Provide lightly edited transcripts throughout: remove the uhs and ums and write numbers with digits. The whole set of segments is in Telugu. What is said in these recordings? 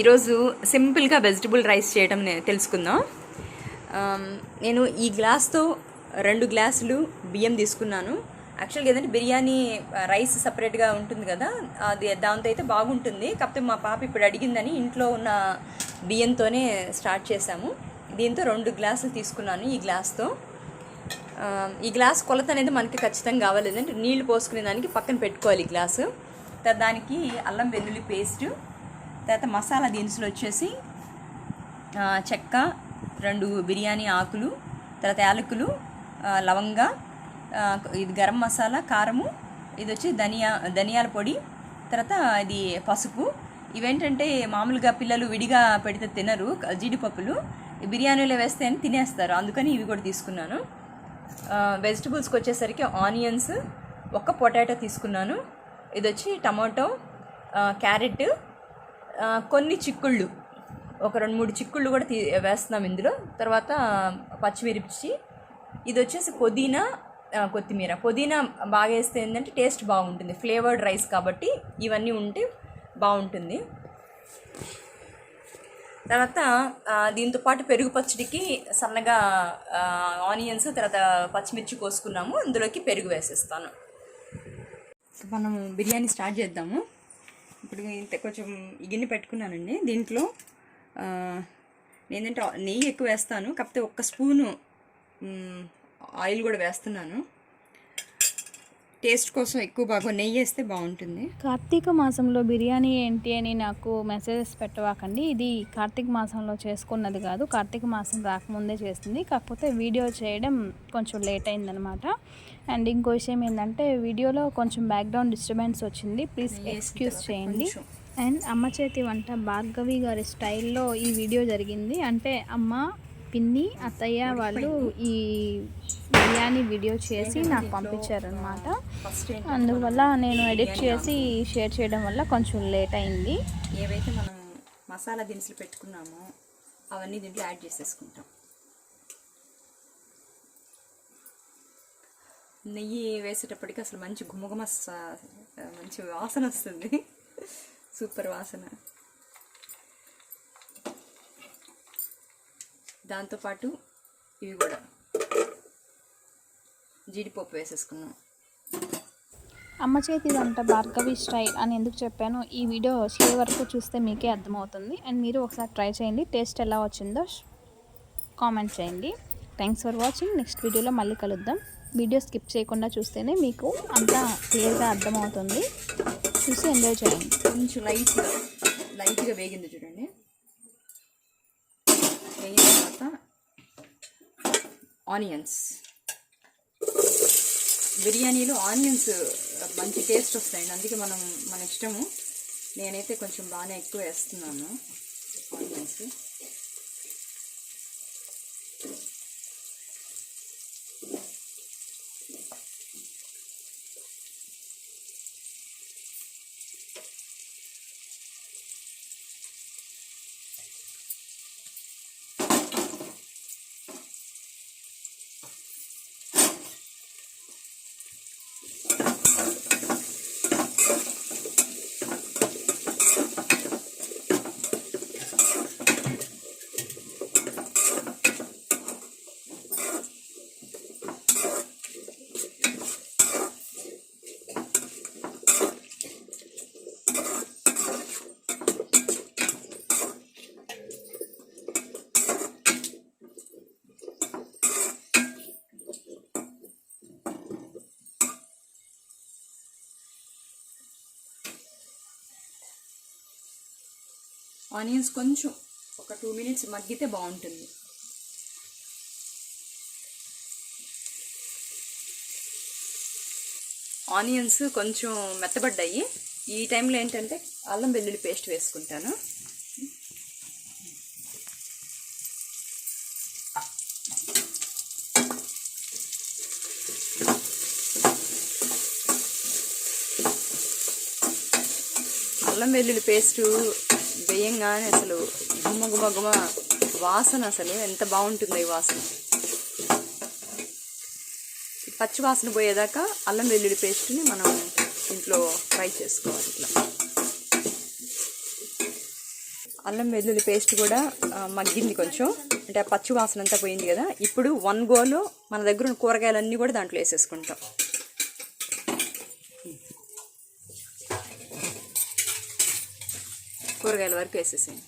ఈరోజు సింపుల్గా వెజిటబుల్ రైస్ చేయడం తెలుసుకుందాం. నేను ఈ గ్లాస్తో 2 గ్లాసులు బియ్యం తీసుకున్నాను. యాక్చువల్గా ఏదంటే బిర్యానీ రైస్ సపరేట్గా ఉంటుంది కదా, అది దాంతో అయితే బాగుంటుంది. కాకపోతే మా పాప ఇప్పుడు అడిగిందని ఇంట్లో ఉన్న బియ్యంతోనే స్టార్ట్ చేశాము. దీంతో 2 గ్లాసులు తీసుకున్నాను. ఈ గ్లాస్ కొలత అనేది మనకి ఖచ్చితంగా కావాలి. అంటే నీళ్లు పోసుకునే దానికి పక్కన పెట్టుకోవాలి ఈ గ్లాసు. దానికి అల్లం వెల్లుల్లి పేస్టు, తర్వాత మసాలా దినుసులు వచ్చేసి చెక్క, 2 బిర్యానీ ఆకులు, తర్వాత యాలకులు, లవంగా, ఇది గరం మసాలా, కారము, ఇది వచ్చి ధనియాల పొడి, తర్వాత ఇది పసుపు. ఇవేంటంటే మామూలుగా పిల్లలు విడిగా పెడితే తినరు, జీడిపప్పులు బిర్యానీలో వేస్తే అని తినేస్తారు, అందుకని ఇవి కూడా తీసుకున్నాను. వెజిటబుల్స్కి వచ్చేసరికి ఆనియన్స్, 1 పొటాటో తీసుకున్నాను. ఇది వచ్చి టమాటో, క్యారెట్, కొన్ని చిక్కుళ్ళు, ఒక 2-3 చిక్కుళ్ళు కూడా వేస్తున్నాం ఇందులో. తర్వాత పచ్చిమిర్చి, ఇది వచ్చేసి పుదీనా, కొత్తిమీర. పుదీనా బాగా వేస్తే ఏంటంటే టేస్ట్ బాగుంటుంది, ఫ్లేవర్డ్ రైస్ కాబట్టి ఇవన్నీ ఉంటే బాగుంటుంది. తర్వాత దీంతో పాటు పెరుగు పచ్చడికి సన్నగా ఆనియన్స్, తర్వాత పచ్చిమిర్చి కోసుకున్నాము. అందులోకి పెరుగు వేసేస్తాను. మనం బిర్యానీ స్టార్ట్ చేద్దాము. ఇప్పుడు ఇంత కొంచెం గిన్నె పెట్టుకున్నానండి. దీంట్లో నేనంటే నెయ్యి ఎక్కువ వేస్తాను, కాకపోతే 1 స్పూను ఆయిల్ కూడా వేస్తున్నాను. టేస్ట్ కోసం ఎక్కువ బాగా నెయ్యి వేస్తే బాగుంటుంది. కార్తీక మాసంలో బిర్యానీ ఏంటి అని నాకు మెసేజెస్ పెట్టవాకండి. ఇది కార్తీక మాసంలో చేసుకున్నది కాదు, కార్తీక మాసం రాకముందే చేస్తుంది. కాకపోతే వీడియో చేయడం కొంచెం లేట్ అయిందనమాట. అండ్ ఇంకో విషయం ఏంటంటే వీడియోలో కొంచెం బ్యాక్గ్రౌండ్ డిస్టర్బెన్స్ వచ్చింది, ప్లీజ్ ఎక్స్క్యూజ్ చేయండి. అండ్ అమ్మ చేతి వంట భార్గవి గారి స్టైల్లో ఈ వీడియో జరిగింది. అంటే అమ్మ, పిన్ని, అత్తయ్య వాళ్ళు ఈ బిర్యానీ వీడియో చేసి నాకు పంపించారనమాట. అందువల్ల నేను ఎడిట్ చేసి షేర్ చేయడం వల్ల కొంచెం లేట్ అయింది. ఏవైతే మనం మసాలా దినుసులు పెట్టుకున్నామో అవన్నీ దీంట్లో యాడ్ చేసేసుకుంటాం. నెయ్యి వేసేటప్పటికి అసలు మంచి గుమగుమ, మంచి వాసన వస్తుంది, సూపర్ వాసన. దాంతోపాటు ఇవి కూడా జీడిపప్పు వేసేసుకున్నాం. అమ్మ చేతి వంట భార్గవి స్టైల్ అని ఎందుకు చెప్పాను, ఈ వీడియో చివరి వరకు చూస్తే మీకే అర్థమవుతుంది. అండ్ మీరు ఒకసారి ట్రై చేయండి, టేస్ట్ ఎలా వచ్చిందో కామెంట్ చేయండి. Thanks for watching. నెక్స్ట్ వీడియోలో మళ్ళీ కలుద్దాం. వీడియో స్కిప్ చేయకుండా చూస్తేనే మీకు అంతా క్లియర్గా అర్థమవుతుంది. చూసి ఎంజాయ్ చేయండి. కొంచెం లైట్గా వేగింది చూడండి. వేగిన తర్వాత ఆనియన్స్. బిర్యానీలో ఆనియన్స్ మంచి టేస్ట్ వస్తాయండి, అందుకే మన ఇష్టము. నేనైతే కొంచెం బాగానే ఎక్కువ వేస్తున్నాను ఆనియన్స్. ఆనియన్స్ కొంచెం ఒక 2 మినిట్స్ మగ్గితే బాగుంటుంది. ఆనియన్స్ కొంచెం మెత్తబడ్డాయి. ఈ టైంలో ఏంటంటే అల్లం వెల్లుల్లి పేస్ట్ వేసుకుంటాను. అల్లం వెల్లుల్లి పేస్టు వేయంగానే అసలు గుమ వాసన, అసలు ఎంత బాగుంటుందో ఈ వాసన. పచ్చి వాసన పోయేదాకా అల్లం వెల్లుల్లి పేస్ట్ని మనం ఇంట్లో ఫ్రై చేసుకోవాలి. ఇట్లా అల్లం వెల్లుల్లి పేస్ట్ కూడా మగ్గింది కొంచెం, అంటే ఆ పచ్చి వాసన అంతా పోయింది కదా. ఇప్పుడు 1 గోలో మన దగ్గర ఉన్న కూరగాయలన్నీ కూడా దాంట్లో వేసేసుకుంటాం. కూరగాయల వరకు వేసేసాను.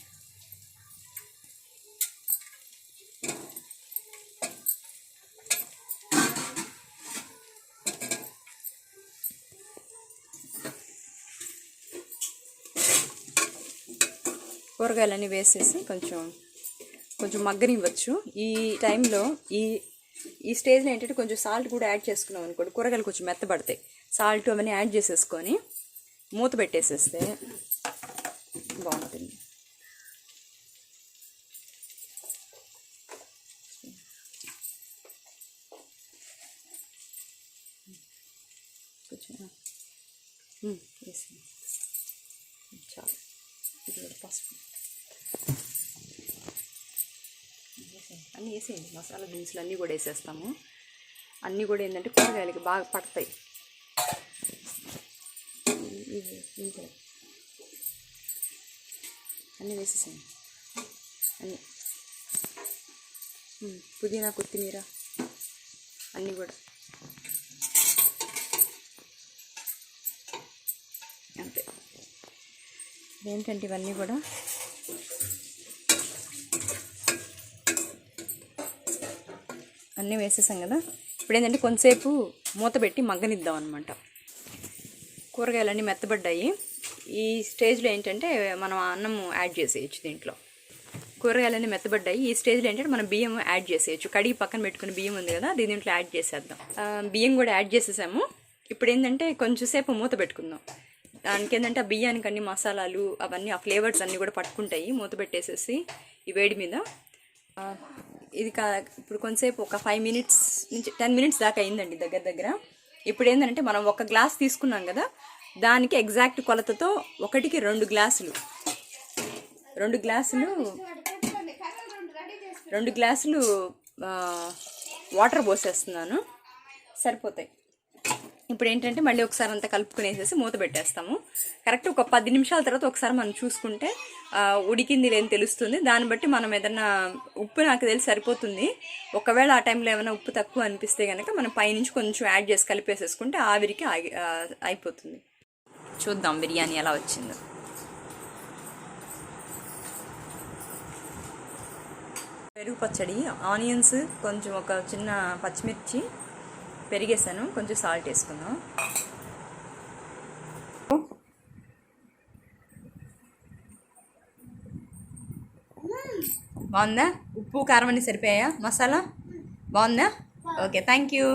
కూరగాయలన్నీ వేసేసి కొంచెం మగ్గనివ్వచ్చు. ఈ టైంలో ఈ స్టేజ్లో ఏంటంటే కొంచెం సాల్ట్ కూడా యాడ్ చేసుకున్నాం అనుకోండి, కూరగాయలు కొంచెం మెత్తబడతాయి. సాల్ట్ అవన్నీ యాడ్ చేసేసుకొని మూత పెట్టేసేస్తే బాగుంటుంది. కొంచెం వేసి చాలు. ఇది పసుపు అన్నీ వేసేయండి. మసాలా దినుసులు అన్నీ కూడా వేసేస్తాము. అన్నీ కూడా ఏంటంటే కూరగాయలకి బాగా పడతాయి. ఇంతే, అన్నీ వేసేసాను. అన్నీ పుదీనా కొత్తిమీర అన్నీ కూడా అంతే. ఏంటంటే ఇవన్నీ కూడా అన్నీ వేసేసాం కదా. ఇప్పుడు ఏంటంటే కొంతసేపు మూత పెట్టి మగ్గనిద్దాం అనమాట. కూరగాయలన్నీ మెత్తబడ్డాయి. ఈ స్టేజ్లో ఏంటంటే మనం అన్నం యాడ్ చేసేయచ్చు. దీంట్లో కూరగాయలన్నీ మెత్తబడ్డాయి. ఈ స్టేజ్లో ఏంటంటే మనం బియ్యం యాడ్ చేసేయచ్చు. కడిగి పక్కన పెట్టుకుని బియ్యం ఉంది కదా, దీంట్లో యాడ్ చేసేద్దాం. బియ్యం కూడా యాడ్ చేసేసాము. ఇప్పుడు ఏంటంటే కొంచెంసేపు మూత పెట్టుకుందాం. దానికి ఏంటంటే ఆ బియ్యానికి అన్ని మసాలాలు అవన్నీ ఆ ఫ్లేవర్స్ అన్నీ కూడా పట్టుకుంటాయి. మూత పెట్టేసేసి ఈ వేడి మీద ఇది ఇప్పుడు కొంతసేపు ఒక 5 minutes నుంచి 10 minutes దాకా అయిందండి దగ్గర. ఇప్పుడు ఏంటంటే మనం 1 గ్లాస్ తీసుకున్నాం కదా, దానికి ఎగ్జాక్ట్ కొలతతో 1కి 2 గ్లాసులు 2 గ్లాసులు వాటర్ పోసేస్తున్నాను. సరిపోతాయి. ఇప్పుడు ఏంటంటే మళ్ళీ ఒకసారి అంతా కలుపుకునేసేసి మూత పెట్టేస్తాము. కరెక్ట్ ఒక 10 నిమిషాల తర్వాత ఒకసారి మనం చూసుకుంటే ఉడికింది లేని తెలుస్తుంది. దాన్ని బట్టి మనం ఏదన్నా ఉప్పు నాకు తెలిసి సరిపోతుంది. ఒకవేళ ఆ టైంలో ఏమైనా ఉప్పు తక్కువ అనిపిస్తే కనుక మనం పైనుంచి కొంచెం యాడ్ చేసి కలిపేసేసుకుంటే ఆవిరికి అయిపోతుంది. చూద్దాం బిర్యానీ ఎలా వచ్చిందో. పెరుగు పచ్చడి, ఆనియన్స్, కొంచెం ఒక చిన్న పచ్చిమిర్చి పెరిగేసాను, కొంచెం సాల్ట్ వేసుకుందాం. బాగుందా? ఉప్పు కారం అన్నీ సరిపోయాయా? మసాలా బాగుందా? Okay, thank you.